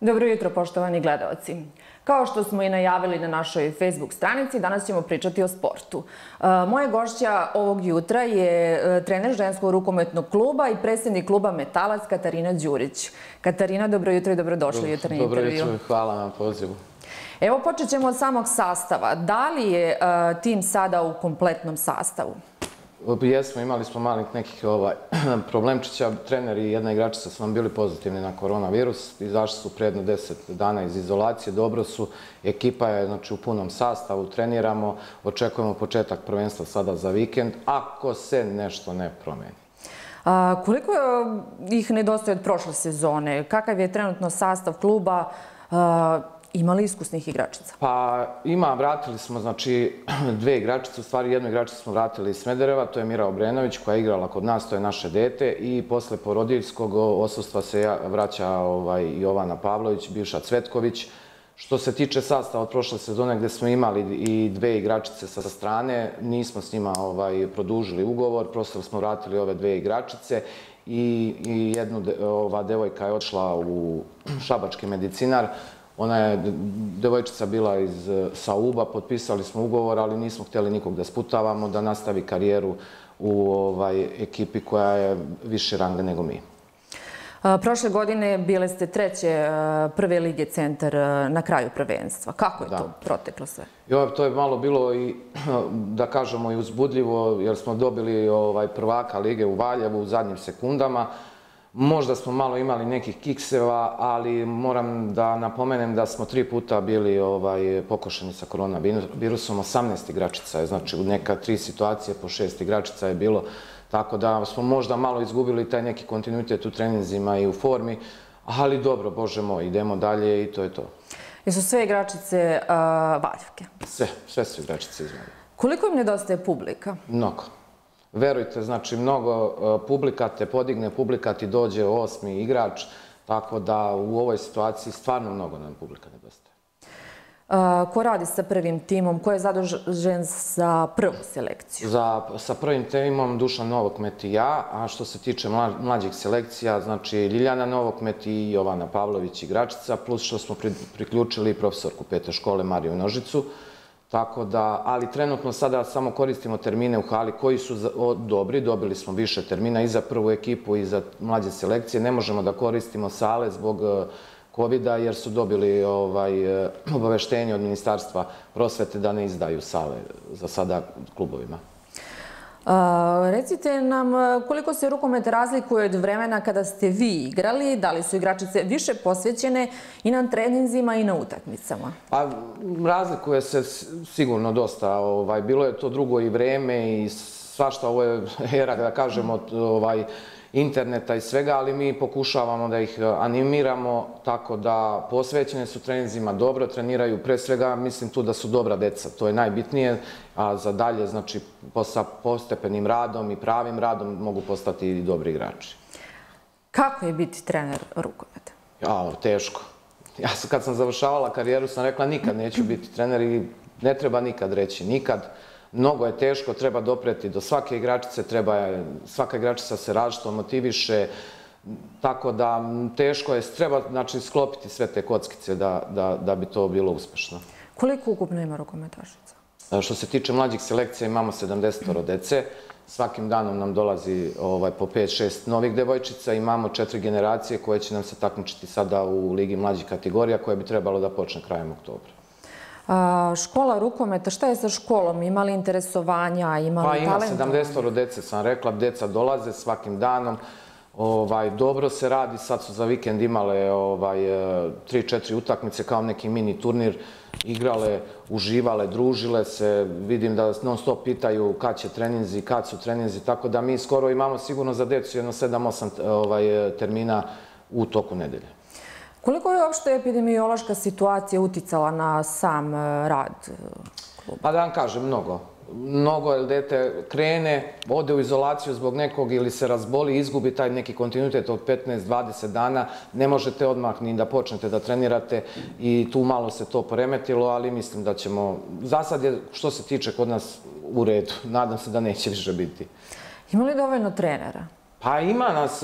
Dobro jutro, poštovani gledaoci. Kao što smo i najavili na našoj Facebook stranici, danas ćemo pričati o sportu. Moja gošća ovog jutra je trener ženskog rukometnog kluba i predsjednik kluba Metalac Katarina Đurić. Katarina, dobro jutro i dobrodošli u jutarnji intervju. Dobro jutro, hvala na pozivu. Evo, počet ćemo od samog sastava. Da li je tim sada u kompletnom sastavu? Jesmo, imali smo malih nekih problemčića. Trener i jedna igračica su nam bili pozitivni na koronavirus. Izašli su pre jedno 10 dana iz izolacije. Dobro su. Ekipa je u punom sastavu. Treniramo. Očekujemo početak prvenstva sada za vikend. Ako se nešto ne promeni. Koliko ih nedostaje od prošle sezone? Kakav je trenutno sastav kluba? Ima li iskusnih igračica? Pa ima, vratili smo dve igračice, u stvari jednu igračicu smo vratili iz Smedereva, to je Mira Obrenović koja je igrala kod nas, to je naše dete, i posle porodiljskog odsustva se vraća Jovana Pavlović, bivša Cvetković. Što se tiče sastava od prošle sezone gde smo imali i dve igračice sa strane, nismo s njima produžili ugovor, prosto smo vratili ove dve igračice i jednu devojka je odšla u šabački medicinar. Ona je devojčica bila sa UBA, potpisali smo ugovor, ali nismo htjeli nikog da sputavamo, da nastavi karijeru u ekipi koja je više ranga nego mi. Prošle godine bile ste treće prve lige Centar na kraju prvenstva. Kako je to proteklo sve? To je malo bilo i, da kažemo, i uzbudljivo, jer smo dobili prvaka lige u Valjevu u zadnjim sekundama. Možda smo malo imali nekih kikseva, ali moram da napomenem da smo 3 puta bili pokošeni sa koronavirusom. 18 igračica je, znači u neka 3 situacije po 6 igračica je bilo, tako da smo možda malo izgubili taj neki kontinuitet u treninzima i u formi, ali dobro, Bože moj, idemo dalje i to je to. Jesu sve igračice Valjevke? Sve su igračice iz Valjevke. Koliko im nedostaje publika? Mnogo. Verujte, znači mnogo publika te podigne, publika ti dođe 8. igrač, tako da u ovoj situaciji stvarno mnogo nam publika nedostaje. Ko radi sa prvim timom? Ko je zadužen za prvu selekciju? Sa prvim timom Dušan Novokmet i ja, a što se tiče mlađih selekcija, znači Ljiljana Novokmet i Jovana Pavlović igračica, plus što smo priključili profesorku 5. škole Mariju Nožicu. Tako da, ali trenutno sada samo koristimo termine u hali koji su dobri, dobili smo više termina i za prvu ekipu i za mlađe selekcije. Ne možemo da koristimo sale zbog COVID-a jer su dobili obaveštenje od Ministarstva prosvete da ne izdaju sale za sada klubovima. Recite nam koliko se rukomet razlikuje od vremena kada ste vi igrali, da li su igračice više posvećene i na treninzima i na utakmicama? Pa razlikuje se sigurno dosta. Bilo je to drugo i vreme i svašta, ovo je era, da kažemo, interneta i svega, ali mi pokušavamo da ih animiramo tako da posvećene su treninzima, dobro treniraju, pre svega mislim tu da su dobra deca, to je najbitnije, a za dalje, znači, sa postepenim radom i pravim radom mogu postati i dobri igrači. Kako je biti trener rukometa? Teško. Ja kad sam završavala karijeru sam rekla nikad neću biti trener i ne treba nikad reći nikad. Mnogo je teško, treba dopreti do svake igračice, svaka igračica se različito motiviše, tako da teško je, treba sklopiti sve te kockice da bi to bilo uspešno. Koliko ukupno ima rukometašica? Što se tiče mlađih selekcija imamo 70 dece, svakim danom nam dolazi po 5-6 novih devojčica, imamo 4 generacije koje će nam se takmičiti sada u Ligi mlađih kategorija koja bi trebalo da počne krajem oktobra. Škola rukometa, šta je sa školom? Ima li interesovanja, ima li talenta? Pa ima 70 dece, sam rekla, deca dolaze svakim danom. Dobro se radi, sad su za vikend imale 3-4 utakmice kao neki mini turnir, igrale, uživale, družile se, vidim da non stop pitaju kad će treninzi, kad su treninzi, tako da mi skoro imamo sigurno za decu jedno 7-8 termina u toku nedelje. Koliko je uopšte epidemiološka situacija uticala na sam rad kluba? Pa da vam kažem, mnogo. Mnogo, jer dete krene, ode u izolaciju zbog nekog ili se razboli, izgubi taj neki kontinuitet od 15-20 dana, ne možete odmah ni da počnete da trenirate i tu malo se to poremetilo, ali mislim da ćemo, za sad je što se tiče kod nas u redu, nadam se da neće više biti. Ima li dovoljno trenera? Pa ima nas,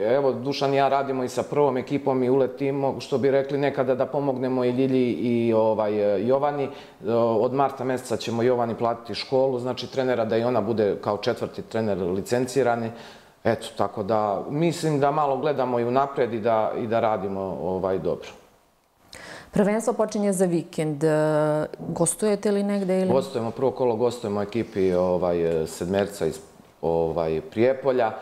evo Dušan i ja radimo i sa prvom ekipom i uletimo, što bi rekli nekada da pomognemo i Ljilji i Jovani. Od marta meseca ćemo Jovani platiti školu, znači trenera da i ona bude kao 4. trener licencirani. Eto, tako da mislim da malo gledamo i unapred i da radimo dobro. Prvenstvo počinje za vikend. Gostujete li negde? Gostujemo, prvo kolo gostujemo ekipi sedmerca iz Prijepolja.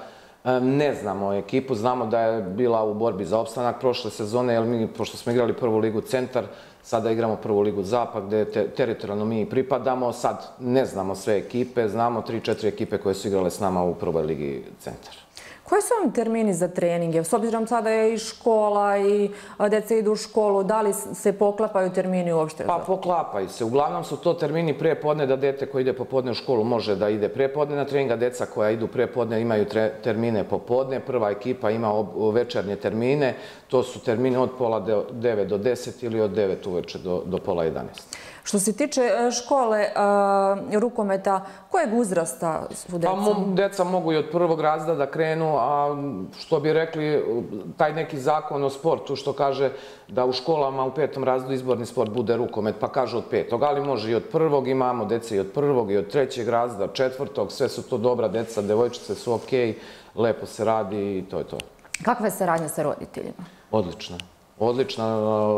Ne znamo ekipu, znamo da je bila u borbi za opstanak prošle sezone, jer mi, pošto smo igrali prvu ligu Centar, sada igramo prvu ligu Zapad, gde teritorijalno mi pripadamo. Sad ne znamo sve ekipe, znamo 3-4 ekipe koje su igrale s nama u prvoj ligi Centar. Koji su vam termini za treninge? S obzirom sada je i škola i deca idu u školu, da li se poklapaju termini uopšte? Pa poklapaju se. Uglavnom su to termini prepodne, da dete koje ide popodne u školu može da ide prepodne na trening, a deca koja idu prepodne imaju termine popodne. Prva ekipa ima večernje termine, to su termine od pola 9 do 10 ili od 9 uveče do pola 11. Što se tiče škole rukometa, kojeg uzrasta su deca? Pa deca mogu i od prvog razreda da krenu, a što bi rekli, taj neki zakon o sportu što kaže da u školama u 5. razredu izborni sport bude rukomet, pa kaže od 5. ali može i od 1. imamo dece i od 1. i od 3. razreda, 4. sve su to dobra deca, devojčice su okej, lepo se radi i to je to. Kakva je saradnja sa roditeljima? Odlična. Odlično,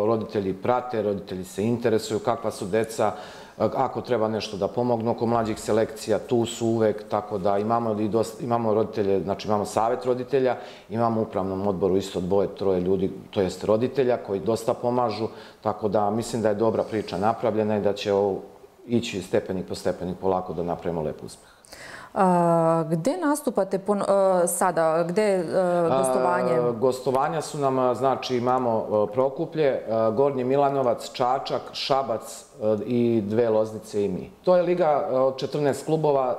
roditelji prate, roditelji se interesuju kakva su deca, ako treba nešto da pomognu oko mlađih selekcija, tu su uvek, tako da imamo roditelje, znači imamo savjet roditelja, imamo u upravnom odboru isto 2-3 ljudi, to jest roditelja koji dosta pomažu, tako da mislim da je dobra priča napravljena i da će ići stepenik po stepenik polako da napravimo lep uspeh. Gde nastupate sada? Gde je gostovanje? Gostovanja su nam, znači imamo Prokuplje, Gornji Milanovac, Čačak, Šabac i 2 Loznice i mi. To je liga od 14 klubova,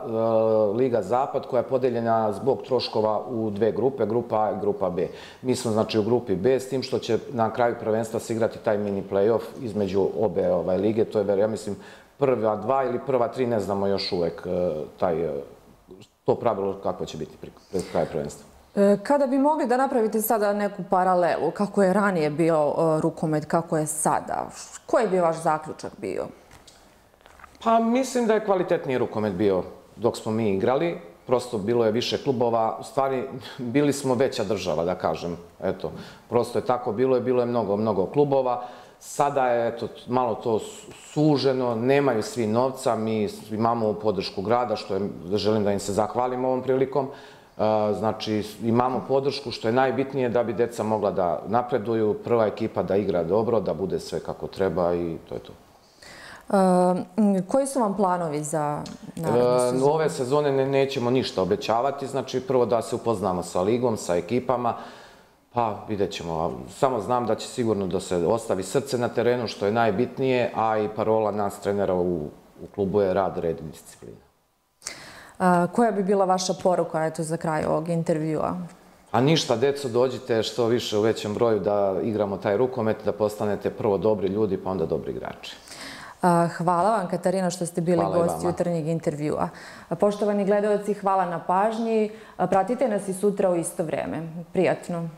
Liga Zapad, koja je podeljena zbog troškova u 2 grupe, grupa A i grupa B. Mi smo znači u grupi B, s tim što će na kraju prvenstva se igrati taj mini play-off između obe lige. To je, ja mislim, prva 2 ili prva 3, ne znamo još uvek to pravilo kako će biti pred kraj prvenstva. Kada bi mogli da napravite sada neku paralelu, kako je ranije bio rukomet, kako je sada, koji bi vaš zaključak bio? Pa mislim da je kvalitetniji rukomet bio dok smo mi igrali. Prosto bilo je više klubova, u stvari bili smo veća država, da kažem. Eto, prosto je tako bilo je mnogo klubova. Sada je malo to suženo, nemaju svi novca, mi imamo podršku grada, što želim da im se zahvalim ovom prilikom. Znači, imamo podršku, što je najbitnije da bi deca mogla da napreduju, prva ekipa da igra dobro, da bude sve kako treba i to je to. Koji su vam planovi za narednu sezonu? Ove sezone nećemo ništa obećavati, znači prvo da se upoznamo sa ligom, sa ekipama, pa vidjet ćemo. Samo znam da će sigurno da se ostavi srce na terenu, što je najbitnije, a i parola nas trenera u klubu je rad, red i disciplina. Koja bi bila vaša poruka za kraj ovog intervjua? A ništa, deco, dođite što više u većem broju da igramo taj rukomet, da postanete prvo dobri ljudi, pa onda dobri igrači. Hvala vam, Katarina, što ste bili gosti jutarnjeg intervjua. Poštovani gledalci, hvala na pažnji. Pratite nas i sutra u isto vreme. Prijatno.